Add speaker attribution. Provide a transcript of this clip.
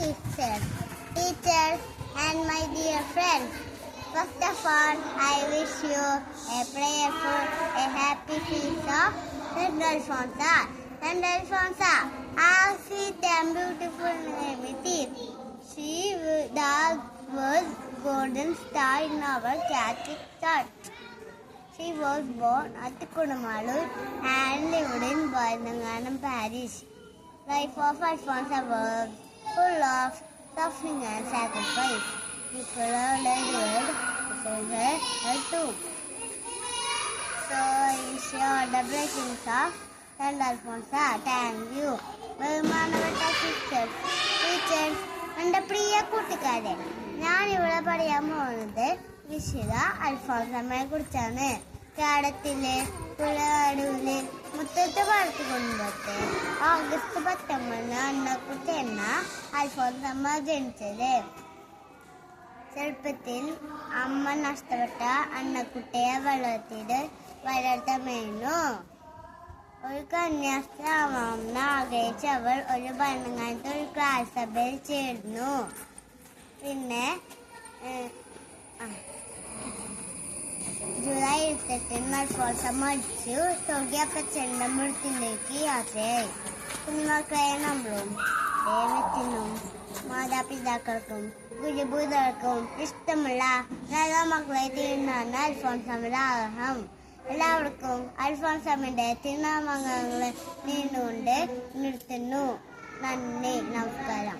Speaker 1: sisters, teachers, and my dear friends. First of all, I wish you a prayerful, a happy feast of Saint Alfonso. Saint Alfonso, how sweet and beautiful name it is. She was golden star in our Catholic Church. She was born at Kudamalur and lived in Birmingham, Paris. Life of Alfonso was full of suffering and sacrifice. People are delivered because her too. So I share the blessings of Saint Alfonso. Thank you. ബഹുമാനപ്പെട്ട sisters, teachers, എൻ്റെ പ്രിയ കൂട്ടുകാരെ, ഞാനിവിടെ പറയാൻ പോകുന്നത് വിശുദ്ധ അൽഫോൻസാമ്മയെ കുറിച്ചാണ്. കേരളത്തിലെ പുഴകടവിലെ മുത്തത്ത് പാടത്ത് കുടുംബത്തെ ഓഗസ്റ്റ് 19 അന്നക്കുട്ടി എന്ന അൽഫോൻസാമ്മ ജനിച്ചത്. ചെറുപ്പത്തിൽ അമ്മ നഷ്ടപ്പെട്ട അന്നക്കുട്ടിയെ വെള്ളത്തിൽ വളർത്തമേനു. ഒരു കന്യാസ്ത്രീയാവാമെന്ന് ആഗ്രഹിച്ച അവൾ ഒരു ഭരണങ്ങാനത്തെ ഒരു ക്ലാസ് സഭയിൽ ചേർന്നു. പിന്നെ ജൂലൈ 28 അൽഫോൻസ മരിച്ചു. സ്വർഗീയപ്പച്ചൻ്റെ മൃത്തിലേക്ക് യാത്രയായി. കുഞ്ഞുമക്കളെ നമ്മളും ദൈവത്തിനും മാതാപിതാക്കൾക്കും ഗുരുഭൂതർക്കും ഇഷ്ടമുള്ള നല്ല മക്കളെ തീരുന്നതാണ് അൽഫോൻസാമ്മയുടെ ആഗ്രഹം. എല്ലാവർക്കും അൽഫോൻസാമ്മയുടെ തിരുനാമങ്ങൾ നീണ്ടുകൊണ്ട് നിർത്തുന്നു. നന്ദി, നമസ്കാരം.